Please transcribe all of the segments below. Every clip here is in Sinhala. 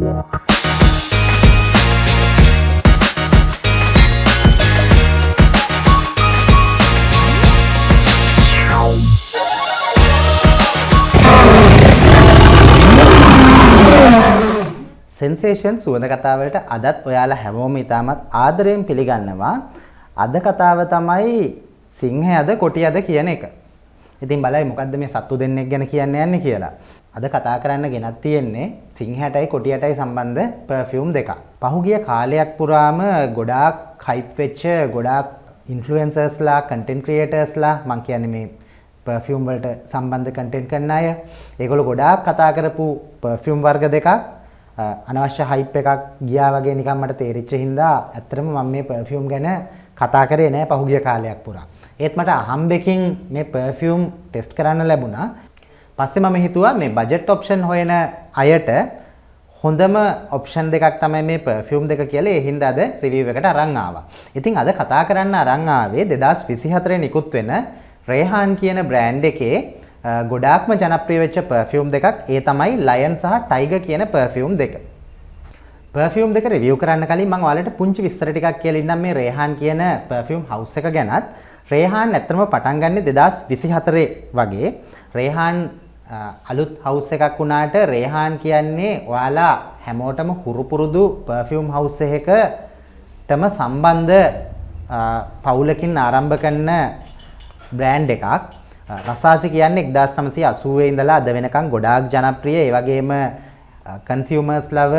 සෙන්සේෂන් සුවඳ කතාවලට අදත් ඔයාලා හැමෝම ඉතාමත් ආදරයෙන් පිළිගන්නවා. අද කතාව තමයි සිංහයද කොටියද කියන එක. ඉතින් බලයි මොකද්ද මේ සත්තු දෙන්නෙක් ගැන කියන්න යන්නේ කියලා. අද කතා කරන්න ගෙනත් තියෙන්නේ සිංහයටයි කොටියටයි සම්බන්ධ පර්ෆියුම් දෙකක්. පහුගිය කාලයක් පුරාම ගොඩාක් හයිප් වෙච්ච ගොඩාක් ඉන්ෆ්ලුවෙන්සර්ස්ලා, කන්ටෙන්ට් ක්‍රියේටර්ස්ලා මම කියන්නේ මේ පර්ෆියුම් වලට සම්බන්ධ කන්ටෙන්ට් කරන අය. ඒගොල්ලෝ ගොඩාක් කතා කරපු පර්ෆියුම් වර්ග දෙකක් අනවශ්‍ය හයිප් එකක් ගියා වගේ නිකන් මට තේරිච්ච හින්දා ඇත්තටම මම මේ පර්ෆියුම් ගැන කතා කරේ නෑ පහුගිය කාලයක් පුරා. ඒත් මට අහම්බෙකින් මේ පර්ෆියුම් ටෙස්ට් කරන්න ලැබුණා. පස්සේ මම හිතුවා මේ බජට් ඔප්ෂන් හොයන අයට හොඳම ඔප්ෂන් දෙකක් තමයි මේ පර්ෆියුම් දෙක කියලා. ඒ හින්දා අද රිවිව් එකට අරන් ආවා. ඉතින් අද කතා කරන්න අරන් ආවේ 2024 නිකුත් වෙන රේහාන් කියන බ්‍රෑන්ඩ් එකේ ගොඩාක්ම ජනප්‍රිය වෙච්ච පර්ෆියුම් දෙකක්. ඒ තමයි ලයන් සහ ටයිගර් කියන පර්ෆියුම් දෙක. පර්ෆියුම් දෙක රිවිව් කරන්න කලින් මම ඔයාලට පුංචි විස්තර ටිකක් කියලා ඉන්නම් මේ රේහාන් කියන පර්ෆියුම් හවුස් එක ගැනත්. රේහාන් ඇත්තටම පටන් ගන්නේ 2024 වගේ. රේහාන් අලුත් හවුස් එකක් වුණාට රේහාන් කියන්නේ ඔයාලා හැමෝටම හුරු පුරුදු පර්ෆියුම් හවුස් එකකටම සම්බන්ධ පවුලකින් ආරම්භ කරන බ්‍රෑන්ඩ් එකක්. රසාසි කියන්නේ 1980 ඉඳලා අද වෙනකන් ගොඩාක් ජනප්‍රිය. ඒ වගේම කන්සියුමර්ස් ලව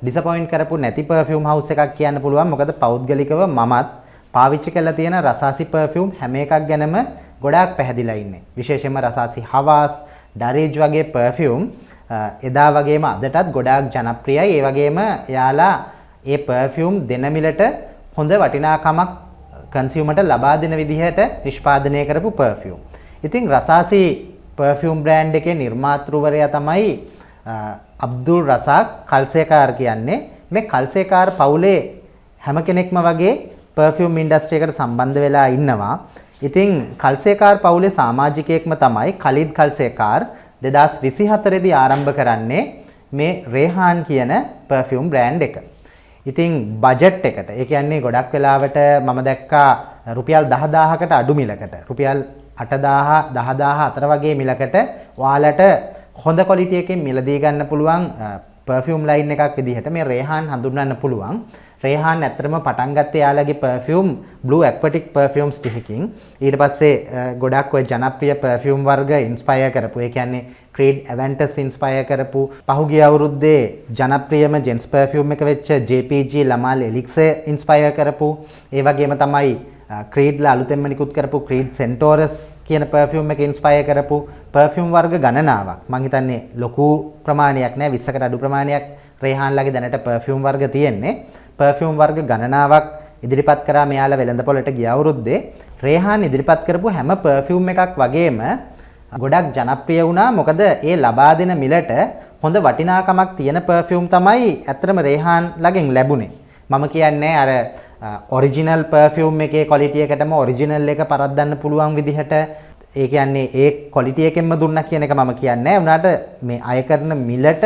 ඩිසපොයින්ට් කරපු නැති පර්ෆියුම් හවුස් එකක් කියන්න පුළුවන්. මොකද පෞද්ගලිකව මමත් පාවිච්චි කරලා තියෙන රසාසි පර්ෆියුම් හැම එකක් ගැනම ගොඩාක් පැහැදිලා ඉන්නේ. විශේෂයෙන්ම රසාසි හවාස්, ඩරේජ් වගේ පර්ෆියුම් එදා වගේම අදටත් ගොඩාක් ජනප්‍රියයි. ඒ වගේම එයාලා ඒ පර්ෆියුම් දෙන මිලට හොඳ වටිනාකමක් කන්සියුමර්ට ලබා දෙන විදිහට නිෂ්පාදනය කරපු පර්ෆියුම්. ඉතින් රසාසි පර්ෆියුම් බ්‍රෑන්ඩ් එකේ නිර්මාතෘවරයා තමයි අබ්දුල් රසාක් කල්සේකාර් කියන්නේ. මේ කල්සේකාර් පවුලේ හැම කෙනෙක්ම වගේ පර්ෆියුම් ඉන්ඩස්ට්‍රි එකට සම්බන්ධ වෙලා ඉන්නවා. ඉතින් කල්සේකාර් පවුලේ සමාජිකයෙක්ම තමයි කලිඩ් කල්සේකාර් 2024 දී ආරම්භ කරන්නේ මේ රේහාන් කියන පර්ෆියුම් බ්‍රෑන්ඩ් එක. ඉතින් බජට් එකට, ඒ කියන්නේ ගොඩක් වෙලාවට මම දැක්කා රුපියල් 10000කට අඩු මිලකට, රුපියල් 8000 10000 අතර වගේ මිලකට ඔයාලට හොඳ ක්වොලිටි එකකින් මිලදී ගන්න පුළුවන් පර්ෆියුම් ලයින් එකක් විදිහට මේ රේහාන් හඳුන්වන්න පුළුවන්. රේහාන් ඇත්තටම පටන් ගත්තේ යාළගේ පර්ෆියුම් බ්ලූ ඇක්වටික් පර්ෆියුම්ස් ටිකකින්. ඊට පස්සේ ගොඩක් ඔය ජනප්‍රිය පර්ෆියුම් වර්ග ඉන්ස්පයර් කරපු, ඒ කියන්නේ ක්‍රීඩ් ඇවෙන්ටස් ඉන්ස්පයර් කරපු, පහුගිය අවුරුද්දේ ජනප්‍රියම ජෙන්ස් පර්ෆියුම් එක වෙච්ච JPG ලමාල් එලික්සර් ඉන්ස්පයර් කරපු, ඒ වගේම තමයි ක්‍රීඩ්ලා අලුතෙන්ම නිකුත් කරපු ක්‍රීඩ් සෙන්ටෝරස් කියන පර්ෆියුම් එක ඉන්ස්පයර් කරපු පර්ෆියුම් වර්ග ගණනාවක්. මම හිතන්නේ ලොකු ප්‍රමාණයක් නෑ, 20කට අඩු ප්‍රමාණයක් රේහාන්ලාගේ දැනට පර්ෆියුම් වර්ග තියෙන්නේ. පර්ෆියුම් වර්ග ගණනාවක් ඉදිරිපත් කරා මෙයාලා වෙළඳපොළට ගිය අවුරුද්දේ. රේහාන් ඉදිරිපත් කරපු හැම පර්ෆියුම් එකක් වගේම ගොඩක් ජනප්‍රිය වුණා. මොකද ඒ ලබා දෙන මිලට හොඳ වටිනාකමක් තියෙන පර්ෆියුම් තමයි ඇත්තටම රේහාන් ළගෙන් ලැබුණේ. මම කියන්නේ අර ඔරිජිනල් පර්ෆියුම් එකේ ක්වොලිටි එකටම ඔරිජිනල් එක පරද්දන්න පුළුවන් විදිහට, ඒ කියන්නේ ඒ ක්වොලිටි එකෙන්ම දුන්නා කියන එක මම කියන්නේ. උනාට මේ අය කරන මිලට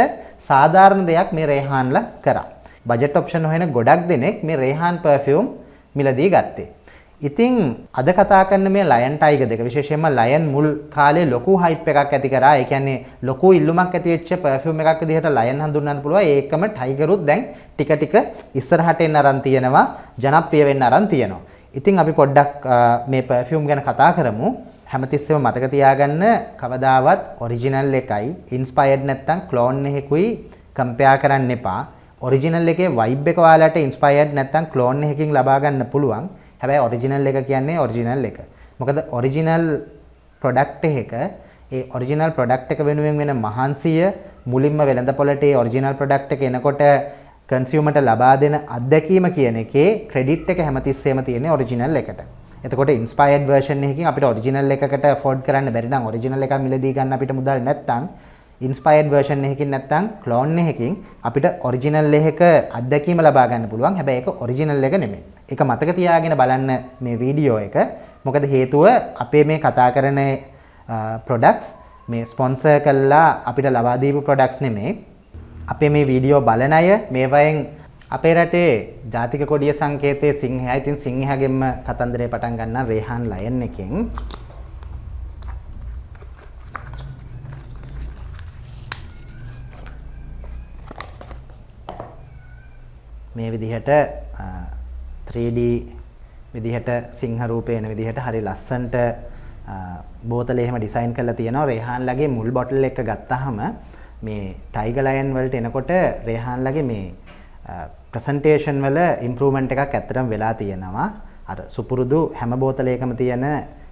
සාධාරණ දෙයක් මේ රේහාන්ලා කරා. බජට් ඔප්ෂන් හොයන ගොඩක් දෙනෙක් මේ රේහාන් පර්ෆියුම් මිලදී ගත්තේ. ඉතින් අද කතා කරන මේ ලයන් ටයිගර් දෙක, විශේෂයෙන්ම ලයන් මුල් කාලේ ලොකු හයිප් එකක් ඇති කරා. ඒ කියන්නේ ලොකු ඉල්ලුමක් ඇති වෙච්ච පර්ෆියුම් එකක් විදිහට ලයන් හඳුන්වන්න පුළුවන්. ඒකම ටයිගරුත් දැන් ටික ටික ඉස්සරහට එන්න අරන් තියෙනවා, ජනප්‍රිය වෙන්න අරන් තියෙනවා. ඉතින් අපි පොඩ්ඩක් මේ පර්ෆියුම් ගැන කතා කරමු. හැමතිස්සෙම මතක තියාගන්න, කවදාවත් ඔරිජිනල් එකයි ඉන්ස්පයර්ඩ් නැත්තම් ක්ලෝන් එකකුයි කම්පෙයාර් කරන්න එපා. ඔරිජිනල් එකේ වයිබ් එක ඔයාලට ඉන්ස්පයර්ඩ් නැත්තම් ක්ලෝන් එකකින් ලබා ගන්න පුළුවන්. හැබැයි ඔරිජිනල් එක කියන්නේ ඔරිජිනල් එක. මොකද ඔරිජිනල් ප්‍රොඩක්ට් එක, ඒ ඔරිජිනල් ප්‍රොඩක්ට් එක වෙනුවෙන් වෙන මහන්සිය, මුලින්ම වෙළඳපොළට ඒ ඔරිජිනල් ප්‍රොඩක්ට් එක එනකොට කන්සියුමර්ට ලබා දෙන අත්දැකීම කියන එකේ ක්‍රෙඩිට් එක හැමතිස්සෙම තියෙන්නේ ඔරිජිනල් එකට. එතකොට ඉන්ස්පයර්ඩ් වර්ෂන් එකකින් අපිට ඔරිජිනල් එකකට අෆෝඩ් කරන්න බැරි නම්, ඔරිජිනල් එකක් මිලදී ගන්න අපිට මුදල් නැත්තම්, ඉන්ස්පයර්ඩ් වර්ෂන් එකකින් නැත්තම් ක්ලෝන් එකකින් අපිට ඔරිජිනල් එකක අත්දැකීම ලබා ගන්න පුළුවන්. හැබැයි ඒක ඔරිජිනල් එක නෙමෙයි. ඒක මතක තියාගෙන බලන්න මේ වීඩියෝ එක. මොකද හේතුව අපේ මේ කතා කරන ප්‍රොඩක්ට්ස් මේ ස්පොන්සර් කළා අපිට ලබා දීපු ප්‍රොඩක්ට්ස් නෙමෙයි. අපේ මේ වීඩියෝ බලන අය මේවයෙන් අපේ රටේ ජාතික කොඩිය සංකේතයේ සිංහයයි. ඉතින් සිංහයාගෙන්ම කතන්දරේ පටන් ගන්න රේහාන් ලයන් එකෙන්. මේ විදිහට 3D විදිහට සිංහ රූපේ එන විදිහට හරි ලස්සනට බෝතලේ එහෙම ඩිසයින් කරලා තියෙනවා. රේහාන්ලගේ මුල් බොටල් එක ගත්තාම මේ ටයිගර් ලයන් වලට එනකොට රේහාන්ලගේ මේ ප්‍රසන්ටේෂන් වල ඉම්ප්‍රූව්මන්ට් එකක් ඇත්තටම වෙලා තියෙනවා. අර සුපුරුදු හැම බෝතලයකම තියෙන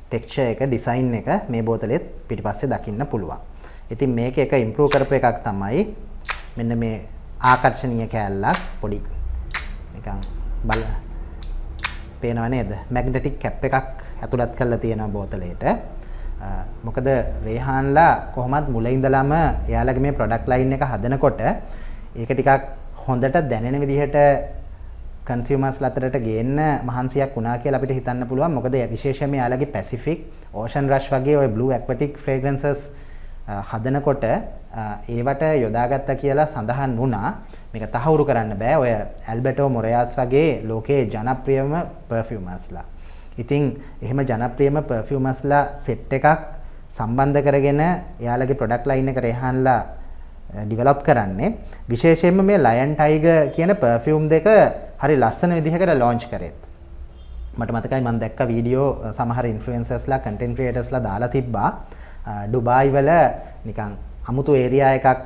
ටෙක්ස්චර් එක ඩිසයින් එක මේ බෝතලෙත් පිටිපස්සේ දකින්න පුළුවන්. ඉතින් මේක එක ඉම්ප්‍රූව් කරපු එකක් තමයි මෙන්න මේ ආකර්ෂණීය කෑල්ලක් පොඩි නිකන් බල පේනව නේද? මැග්නටික් කැප් එකක් ඇතුළත් කරලා තියෙනවා බෝතලයට. මොකද රේහාන්ලා කොහොමත් මුල ඉඳලම එයාලගේ මේ ප්‍රොඩක්ට් ලයින් එක හදනකොට ඒක ටිකක් හොඳට දැනෙන විදිහට කන්සියුමර්ස්ලා අතරට ගේන්න මහන්සියක් වුණා කියලා අපිට හිතන්න පුළුවන්. මොකද විශේෂයෙන්ම එයාලගේ පැසිෆික්, ඕෂන් රෂ් වගේ ওই බ්ලූ ඇක්වැටික් ෆ්‍රේග්‍රන්සස් හදනකොට ඒවට යොදාගත්තා කියලා සඳහන් වුණා. මේක තහවුරු කරන්න බෑ. ඔය ඇල්බර්ටෝ මොරයාස් වගේ ලෝකයේ ජනප්‍රියම පර්ෆියුමර්ස්ලා. ඉතින් එහෙම ජනප්‍රියම පර්ෆියුමර්ස්ලා සෙට් එකක් සම්බන්ධ කරගෙන එයාලගේ ප්‍රොඩක්ට් ලයින් එක රේහාන්ලා ඩිවෙලොප් කරන්නේ. විශේෂයෙන්ම මේ ලයන් ටයිගර් කියන පර්ෆියුම් දෙක හරි ලස්සන විදිහකට ලොන්ච් කරේත්. මට මතකයි මම දැක්ක වීඩියෝ සමහර ඉන්ෆ්ලුවෙන්සර්ස්ලා, කන්ටෙන්ට් ක්‍රියේටර්ස්ලා දාලා තිබ්බා. ඩුබායි වල නිකන් අමුතු ඒරියා එකක්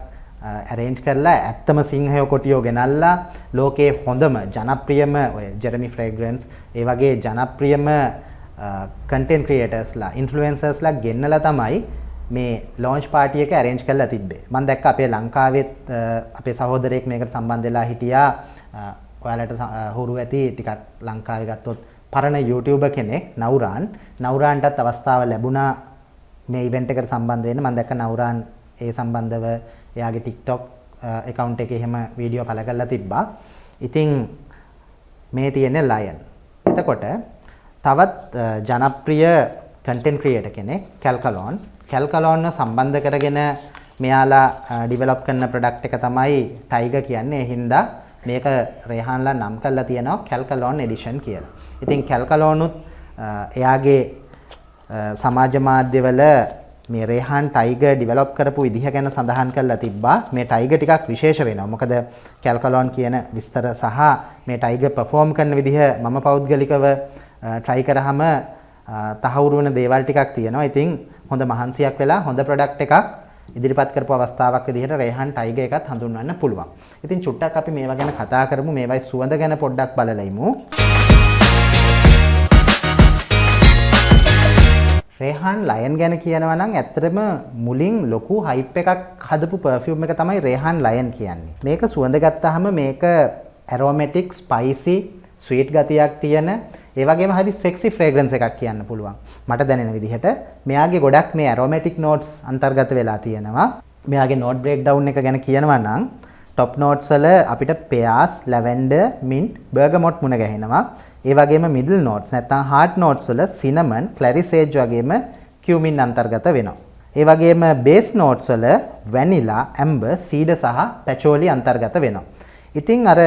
arrange කරලා ඇත්තම සිංහයෝ කොටියෝ ගෙනල්ලා ලෝකේ හොඳම ජනප්‍රියම ඔය ජෙරමි ෆ්‍රේග්‍රන්ස් ඒ වගේ ජනප්‍රියම කන්ටෙන්ට් ක්‍රියේටර්ස්ලා, ඉන්ෆ්ලුවෙන්සර්ස්ලා ගෙන්නලා තමයි මේ ලොන්ච් පාටි එක arrange කරලා තිබ්බේ. මම දැක්ක අපේ ලංකාවෙත් අපේ සහෝදරයෙක් මේකට සම්බන්ධ වෙලා හිටියා. ඔයාලට හුරු ඇති ටිකක් ලංකාවේ ගත්තොත් පරණ YouTuber කෙනෙක් නවුරාන්. නවුරාන්ටත් අවස්ථාව ලැබුණා මේ ඉවෙන්ට් එකට සම්බන්ධ වෙන්න. මම දැක්ක නවුරාන් ඒ සම්බන්ධව එයාගේ TikTok account එකේ එහෙම වීඩියෝ පළ කරලා තිබ්බා. ඉතින් මේ තියෙන්නේ ලයන්. එතකොට තවත් ජනප්‍රිය content creator කෙනෙක් කැල්කලොන්. කැල්කලොන්ව සම්බන්ධ කරගෙන මෙයාලා ඩිවෙලොප් කරන ප්‍රොඩක්ට් එක තමයි ටයිගර් කියන්නේ. ඒ හින්දා මේක රේහාන්ලා නම් කරලා තියෙනවා කැල්කලොන් එඩිෂන් කියලා. ඉතින් කැල්කලොන්ුත් එයාගේ සමාජ මාධ්‍යවල මේ රේහාන් ටයිගර් ඩිවෙලොප් කරපු විදිහ ගැන සඳහන් කරලා තිබ්බා. මේ ටයිගර් ටිකක් විශේෂ වෙනවා. මොකද කැල්කලොන් කියන විස්තර සහ මේ ටයිගර් perform කරන විදිහ මම පෞද්ගලිකව try කරාම තහවුරු වෙන දේවල් ටිකක් තියෙනවා. ඉතින් හොඳ මහන්සියක් වෙලා හොඳ ප්‍රොඩක්ට් එකක් ඉදිරිපත් කරපු අවස්ථාවක් විදිහට රේහාන් ටයිගර් එකත් හඳුන්වන්න පුළුවන්. ඉතින් චුට්ටක් අපි මේවා ගැන කතා කරමු. මේවයි සුවඳ ගැන පොඩ්ඩක් බලලා ඉමු. රේහාන් ලයන් ගැන කියනවා නම් ඇත්තටම මුලින් ලොකු හයිප් එකක් හදපු පර්ෆියුම් එක තමයි රේහාන් ලයන් කියන්නේ. මේක සුවඳ ගත්තාම මේක ඇරෝමැටික්, ස්පයිසි, ස්වීට් ගතියක් තියෙන, ඒ වගේම හරි සෙක්සි ෆ්‍රේග්‍රන්ස් එකක් කියන්න පුළුවන්. මට දැනෙන විදිහට මෙයාගේ ගොඩක් මේ ඇරෝමැටික් නෝට්ස් අන්තර්ගත වෙලා තියෙනවා. මෙයාගේ නෝට් බ්‍රේක් ඩවුන් එක ගැන කියනවා නම් টপ නෝට්ස් වල අපිට පෙයාස්, ලැවෙන්ඩර්, මින්ට්, බර්ගමොට් මුණ ගැහෙනවා. ඒ වගේම මිඩල් නෝට්ස් නැත්නම් හાર્ට් නෝට්ස් වල සිනමන්, ක්ලැරිසේජ් වගේම කියුමින් අන්තර්ගත වෙනවා. ඒ වගේම බේස් නෝට්ස් වල වැනිලා, ඇම්බර්, සීඩර් සහ පැචෝලි අන්තර්ගත වෙනවා. ඉතින් අර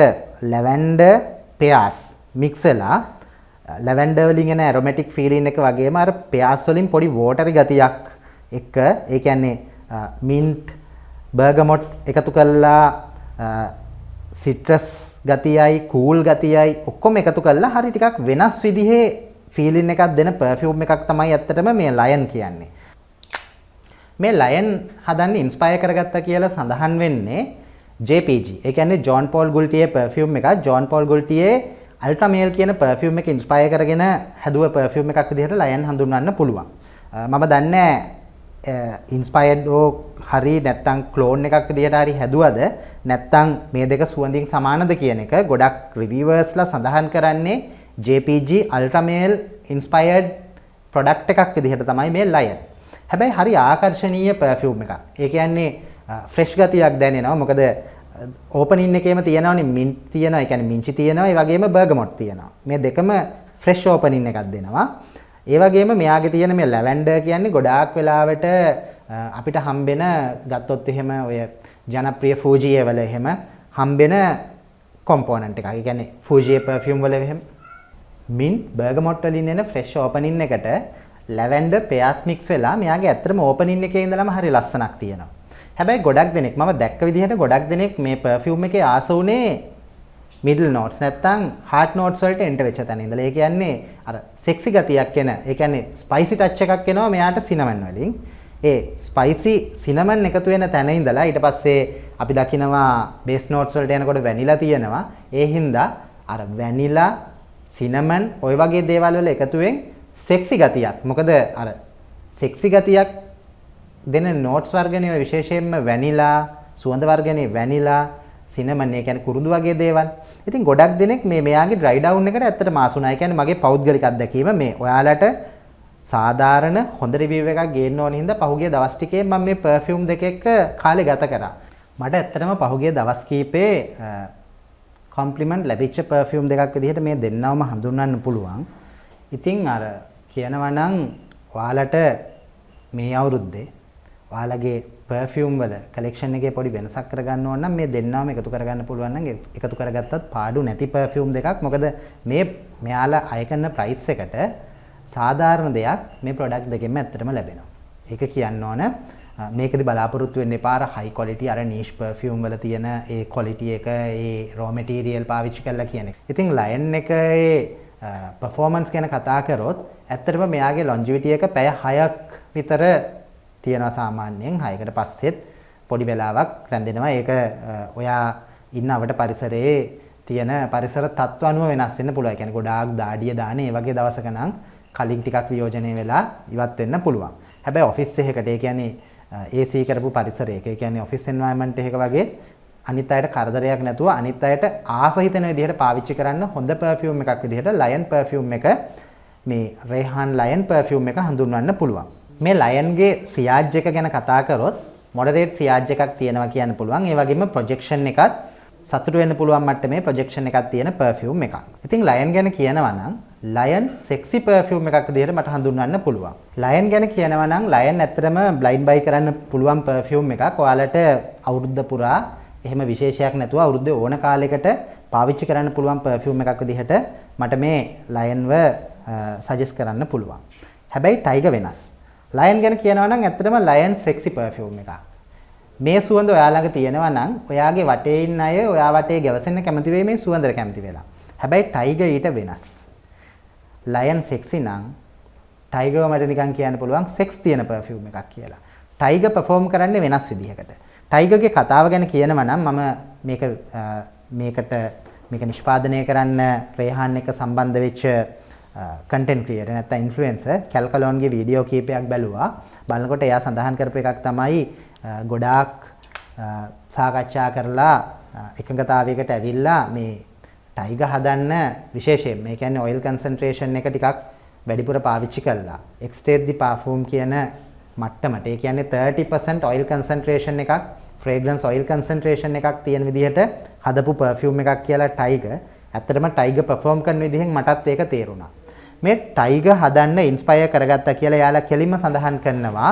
ලැවෙන්ඩර්, පෙයාස් මික්ස් වෙලා ලැවෙන්ඩර් වලින් එන ඇරොමැටික් ෆීලින් එක වගේම අර පෙයාස් වලින් පොඩි වෝටරි ගතියක් එක්ක, ඒ කියන්නේ මින්ට්, බර්ගමොට් එකතු කරලා සිට්‍රස් ගතියයි, කූල් ගතියයි ඔක්කොම එකතු කරලා හරි ටිකක් වෙනස් විදිහේ ෆීලින් එකක් දෙන පර්ෆියුම් එකක් තමයි ඇත්තටම මේ ලයන් කියන්නේ. මේ ලයන් හදන්න ඉන්ස්පයර් කරගත්තා කියලා සඳහන් වෙන්නේ JPG. ඒ කියන්නේ ජෝන් පෝල් ගුල්ටියේ පර්ෆියුම් එකක්. ජෝන් පෝල් ගුල්ටියේ අල්ට්‍රා මේල් කියන පර්ෆියුම් එක ඉන්ස්පයර් කරගෙන හැදුව පර්ෆියුම් එකක් විදිහට ලයන් හඳුන්වන්න පුළුවන්. මම දන්නේ ඉන්ස්පයර්ඩ් හරි නැත්තම් ක්ලෝන් එකක් විදිහට හරි හැදුවද නැත්තම් මේ දෙක සුවඳින් සමානද කියන එක ගොඩක් රිවිවර්ස්ලා සඳහන් කරන්නේ JPG අල්ට්‍රා මේල් ඉන්ස්පයර්ඩ් ප්‍රොඩක්ට් එකක් විදිහට තමයි මේ ලයන්. හැබැයි හරි ආකර්ශනීය පර්ෆියුම් එකක්. ඒ කියන්නේ ෆ්‍රෙෂ් ගතියක් දැනෙනවා. මොකද ඕපනින් එකේම තියෙනවනේ මින්ට් තියෙනවා, ඒ කියන්නේ මිංචි තියෙනවා, ඒ වගේම බර්ගමොට් තියෙනවා. මේ දෙකම ෆ්‍රෙෂ් ඕපනින් එකක් දෙනවා. ඒ වගේම මෙයාගේ තියෙන මේ ලැවෙන්ඩර් කියන්නේ ගොඩාක් වෙලාවට අපිට හම්බෙන ගත්තොත් එහෙම ඔය ජනප්‍රිය Fuji වල එහෙම හම්බෙන component එකක්. ඒ කියන්නේ Fuji perfume වල එහෙම mint bergamot වලින් එන fresh opening එකට lavender pears mix වෙලා මෙයාගේ ඇත්තටම opening එකේ ඉඳලම හරි ලස්සනක් තියෙනවා. හැබැයි ගොඩක් දෙනෙක් මම දැක්ක විදිහට ගොඩක් දෙනෙක් මේ perfume එකේ ආස උනේ middle notes නැත්තම් heart notes වලට enter වෙච්ච තැන ඉඳලා. ඒ කියන්නේ අර sexy ගතියක් එන. ඒ කියන්නේ spicy touch එකක් එනවා මෙයාට cinnamon වලින්. ඒ spicy cinnamon එකතු වෙන තැන ඉඳලා ඊට පස්සේ අපි දකිනවා base notes වලට යනකොට vanilla තියෙනවා. ඒ හින්දා අර vanilla cinnamon ওই වගේ දේවල් වල එකතුවෙන් sexy ගතියක්. මොකද අර sexy ගතියක් දෙන notes වර්ගනේ විශේෂයෙන්ම vanilla සුවඳ වර්ගනේ vanilla cinnamon ඒ කියන්නේ කුරුඳු වගේ දේවල්. ඉතින් ගොඩක් දෙනෙක් මෙයාගේ dry down එකට ඇත්තටම ආසුණා. ඒ කියන්නේ මගේ පෞද්ගලික අත්දැකීම මේ ඔයාලට සාධාරණ හොඳ රිවිව් එකක් ගේන්න ඕන හින්දා පහුගිය දවස් ටිකේ මම මේ perfume දෙක එක්ක කාලේ ගත කරා. මට ඇත්තටම පහුගිය දවස් කීපේ කොම්ප්ලිමන්ට් ලැබිච්ච perfume දෙකක් විදිහට මේ දෙන්නවම හඳුන්වන්න පුළුවන්. ඉතින් අර කියනවා නම් ඔයාලට මේ අවුරුද්දේ ඔයාලගේ perfume වල collection එකේ පොඩි වෙනසක් කරගන්න ඕන නම් මේ දෙන්නවම එකතු කරගන්න පුළුවන් නම් එකතු කරගත්තත් පාඩු නැති perfume දෙකක්. මොකද මෙයාලා අය කරන price එකට සාධාරණ දෙයක් මේ product දෙකෙන්ම ඇත්තටම ලැබෙනවා. ඒක කියන්න ඕන මේකෙදි බලාපොරොත්තු වෙන්න එපා අර high quality අර niche perfume වල තියෙන ඒ quality එක ඒ raw material පාවිච්චි කරලා කියන එක. ඉතින් Lion එකේ performance ගැන කතා කරොත් ඇත්තටම මෙයාගේ longevity එක පැය 6ක් විතර තියෙනවා සාමාන්‍යයෙන්. 6කට පස්සෙත් පොඩි වෙලාවක් රැඳෙනවා. ඒක ඔයා ඉන්නවට පරිසරයේ තියෙන පරිසර තත්ත්ව අනුව වෙනස් වෙන්න පුළුවන්. ඒ කියන්නේ ගොඩාක් දාඩිය දාන ඒ වගේ දවසක නම් කලින් ටිකක් වියෝජනය වෙලා ඉවත් වෙන්න පුළුවන්. හැබැයි ඔෆිස් එකකට ඒ කියන්නේ AC කරපු පරිසරයක ඒ කියන්නේ ඔෆිස් එන්වයරන්මන්ට් එකක වගේ අනිත් අයට කරදරයක් නැතුව අනිත් අයට ආස හිතෙන විදිහට පාවිච්චි කරන්න හොඳ perfume එකක් විදිහට Lion perfume එක මේ Rehan Lion perfume එක හඳුන්වන්න පුළුවන්. මේ Lionගේ සියාජ් එක ගැන කතා කරොත් moderate සියාජ් එකක් තියෙනවා කියන්න පුළුවන්. ඒ වගේම projection එකත් සතුට වෙන්න පුළුවන් මට්ටමේ projection එකක් තියෙන perfume එකක්. ඉතින් Lion ගැන කියනවා නම් Lion sexy perfume එකක් විදිහට මට හඳුන්වන්න පුළුවන්. Lion ගැන කියනවා නම් Lion ඇත්තටම blind buy කරන්න පුළුවන් perfume එකක්. ඔයාලට අවුරුද්ද පුරා එහෙම විශේෂයක් නැතුව අවුරුද්දේ ඕන කාලයකට පාවිච්චි කරන්න පුළුවන් perfume එකක් විදිහට මට මේ Lionව suggest කරන්න පුළුවන්. හැබැයි Tiger වෙනස්. Lion ගැන කියනවා නම් ඇත්තටම Lion sexy perfume එකක්. මේ සුවඳ ඔයා ළඟ තියෙනවා නම් ඔයාගේ වටේ ඉන්න අය ඔයා වටේ ගැවසෙන්න කැමති වෙයි මේ සුවඳට කැමති වෙලා. හැබැයි Tiger ඊට වෙනස්. Lion sexy නම් Tiger මට නිකන් කියන්න පුළුවන් sex තියෙන perfume එකක් කියලා. Tiger perform කරන්නේ වෙනස් විදිහකට. Tigerගේ කතාව ගැන කියනවා නම් මම මේක නිෂ්පාදනය කරන්න Rehan එක සම්බන්ධ වෙච්ච content creator නැත්නම් influencer කැල්කලොන්ගේ වීඩියෝ කීපයක් බැලුවා. බලනකොට එයා සඳහන් කරපු එකක් තමයි ගොඩාක් සාකච්ඡා කරලා එකඟතාවයකට ඇවිල්ලා මේ Tiger හදන්න විශේෂයෙන් මේ කියන්නේ oil concentration එක ටිකක් වැඩිපුර පාවිච්චි කළා. extract the perfume කියන මට්ටමට ඒ කියන්නේ 30% oil concentration එකක් fragrance oil concentration එකක් තියෙන විදිහට හදපු perfume එකක් කියලා Tiger. ඇත්තටම Tiger perform කරන විදිහෙන් මටත් ඒක තේරුණා. මේ Tiger හදන්න inspire කරගත්තා කියලා යාලා කෙලින්ම සඳහන් කරනවා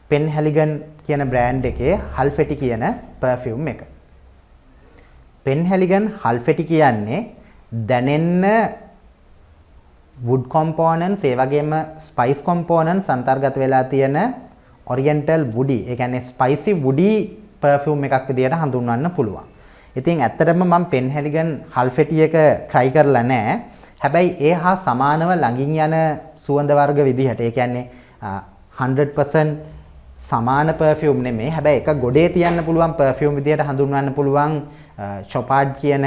Penhaligon කියන brand එකේ Halfeti කියන perfume එක. Penhaligon Halfeti කියන්නේ දැනෙන්න wood components ඒ වගේම spice components අන්තර්ගත වෙලා තියෙන oriental woody ඒ කියන්නේ spicy woody perfume එකක් විදිහට හඳුන්වන්න පුළුවන්. ඉතින් ඇත්තටම මම Penhaligon Halfeti එක try කරලා නැහැ. හැබැයි ඒ හා සමානව ළඟින් යන සුවඳ වර්ග විදිහට ඒ කියන්නේ 100% සමාන perfume නෙමෙයි. හැබැයි එක ගොඩේ තියන්න පුළුවන් perfume විදිහට හඳුන්වන්න පුළුවන් Chopard කියන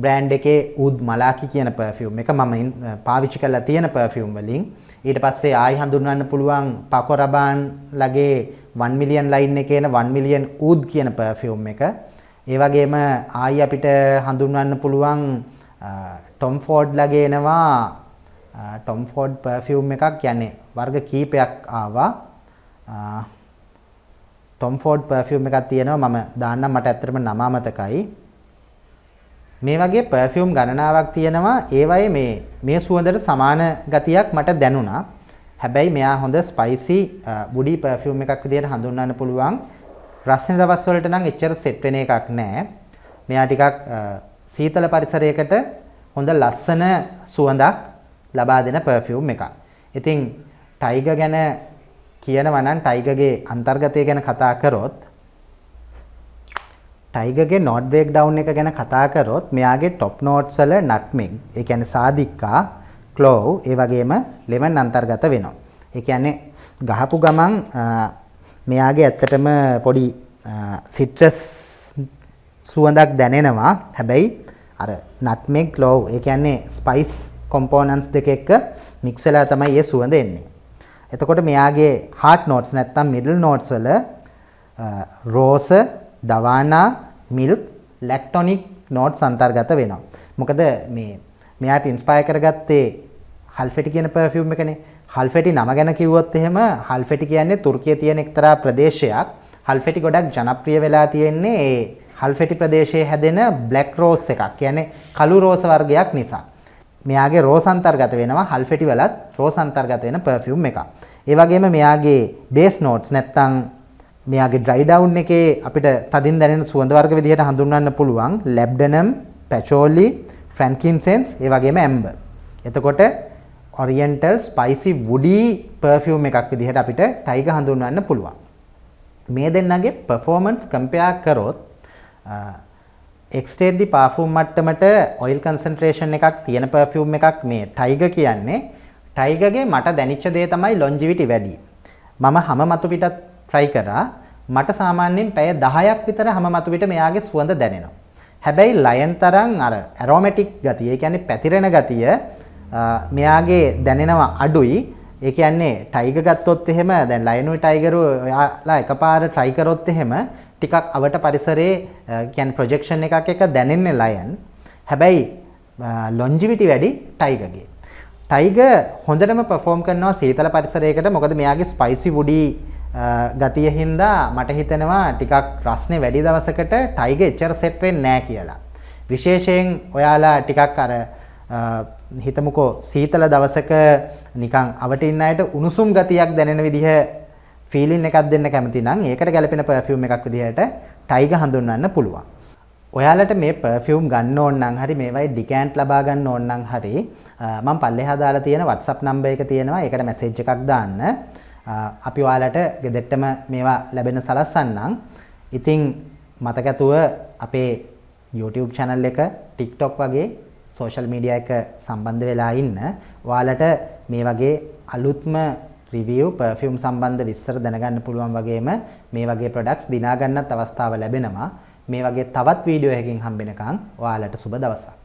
brand එකේ Oud Malaki කියන perfume එක මම පාවිච්චි කරලා තියෙන perfume වලින්. ඊට පස්සේ ආයි හඳුන්වන්න පුළුවන් Paco Rabanne ලගේ 1 million line එකේ එන 1 million Oud කියන perfume එක. ඒ වගේම ආයි අපිට හඳුන්වන්න පුළුවන් Tom Ford ලගේ එනවා Tom Ford perfume එකක් කියන්නේ වර්ග කීපයක් ආවා. Tom Ford perfume එකක් තියෙනවා මම දාන්නම් මට ඇත්තටම නම අමතකයි. මේ වගේ perfume ගණනාවක් තියෙනවා ඒවයේ මේ සුවඳට සමාන ගතියක් මට දැනුණා. හැබැයි මෙයා හොඳ spicy woody perfume එකක් විදිහට හඳුන්වන්න පුළුවන් රස්නේ දවස් වලට නම් එච්චර සෙට් වෙන එකක් නෑ. මෙයා ටිකක් සීතල පරිසරයකට හොඳ ලස්සන සුවඳක් ලබා දෙන perfume එකක්. ඉතින් ටයිගර් ගැන කියනවා නම් ටයිගර්ගේ අන්තර්ගතය ගැන කතා කරොත් ටයිගර්ගේ note breakdown එක ගැන කතා කරොත් මෙයාගේ top notes වල nutmeg, ඒ කියන්නේ සාදික්කා, clove, ඒ වගේම lemon අන්තර්ගත වෙනවා. ඒ කියන්නේ ගහපු ගමන් මෙයාගේ ඇත්තටම පොඩි citrus සුවඳක් දැනෙනවා. හැබැයි අර nutmeg, clove, ඒ කියන්නේ spice components දෙක එක්ක mix වෙලා තමයි ඒ සුවඳ එන්නේ. එතකොට මෙයාගේ heart notes නැත්තම් middle notes වල rose, දවානා, milk, lactonic notes අන්තර්ගත වෙනවා. මොකද මෙයාට ඉන්ස්පයර් කරගත්තේ හල්ෆෙටි කියන perfume එකනේ. හල්ෆෙටි නම ගැන කිව්වොත් එහෙම හල්ෆෙටි කියන්නේ තුර්කියේ තියෙන එක්තරා ප්‍රදේශයක්. හල්ෆෙටි ගොඩක් ජනප්‍රිය වෙලා තියෙන්නේ ඒ හල්ෆෙටි ප්‍රදේශයේ හැදෙන black rose එකක්. කියන්නේ කළු රෝස වර්ගයක් නිසා. මෙයාගේ රෝස් අන්තර්ගත වෙනවා හල්ෆෙටි වලත් රෝස් අන්තර්ගත වෙන perfume එකක්. ඒ වගේම මෙයාගේ base notes නැත්තම් මෙයාගේ dry down එකේ අපිට තදින් දැනෙන සුවඳ වර්ග විදිහට හඳුන්වන්න පුළුවන් labdanum, patchouli, frankincense, ඒ වගේම amber. එතකොට oriental spicy woody perfume එකක් විදිහට අපිට ටයිගර් හඳුන්වන්න පුළුවන්. මේ දෙන්නගේ performance compare කරොත් extended perfume මට්ටමට oil concentration එකක් තියෙන perfume එකක් මේ ටයිගර් කියන්නේ. ටයිගර්ගේ මට දැනෙච්ච දේ තමයි longevity වැඩි. මම හැම මතු පිටත් try කරා. මට සාමාන්‍යයෙන් පැය 10ක් විතර හැම මතු පිට මෙයාගේ සුවඳ දැනෙනවා. හැබැයි ලයන් තරම් අර aromatic ගතිය, ඒ කියන්නේ පැතිරෙන ගතිය මෙයාගේ දැනෙනවා අඩුයි. ඒ කියන්නේ ටයිගර් ගත්තොත් එහෙම දැන් ලයනුයි ටයිගර් ඔයාලා එකපාර try කරොත් එහෙම ටිකක් අවට පරිසරයේ කියන්නේ ප්‍රොජෙක්ෂන් එකක් එක දැනෙන්නේ ලයන්. හැබැයි longevity වැඩි ටයිගර්ගේ. ටයිගර් හොඳටම perform කරනවා සීතල පරිසරයකට. මොකද මෙයාගේ spicy woody ගතිය හින්දා මට හිතෙනවා ටිකක් රස්නේ වැඩි දවසකට ටයිගර් එච්චර සෙට් වෙන්නේ නැහැ කියලා. විශේෂයෙන් ඔයාලා ටිකක් අර හිතමුකෝ සීතල දවසක නිකන් අවට ඉන්න අයට උණුසුම් ගතියක් දැනෙන විදිහ ෆීලින් එකක් දෙන්න කැමති නම් ඒකට ගැලපෙන perfume එකක් විදිහට ටයිගර් හඳුන්වන්න පුළුවන්. ඔයාලට මේ perfume ගන්න ඕන නම් හරි මේවයි ඩිකැන්ට් ලබා ගන්න ඕන නම් හරි මම පල්ලෙහා දාලා තියෙන WhatsApp number එක තියෙනවා. ඒකට message එකක් දාන්න. අපි ඔයාලට ගෙදෙට්ටම මේවා ලැබෙන සලස්සන්නම්. ඉතින් මතකතුව අපේ YouTube channel එක, TikTok වගේ social media එක සම්බන්ධ වෙලා ඉන්න. ඔයාලට මේ වගේ අලුත්ම review perfume සම්බන්ධ විස්තර දැනගන්න පුළුවන් වගේම මේ වගේ products දිනා ගන්නත් අවස්ථාව ලැබෙනවා. මේ වගේ තවත් වීඩියෝ එකකින් හම්බෙනකන් ඔයාලට සුබ දවසක්.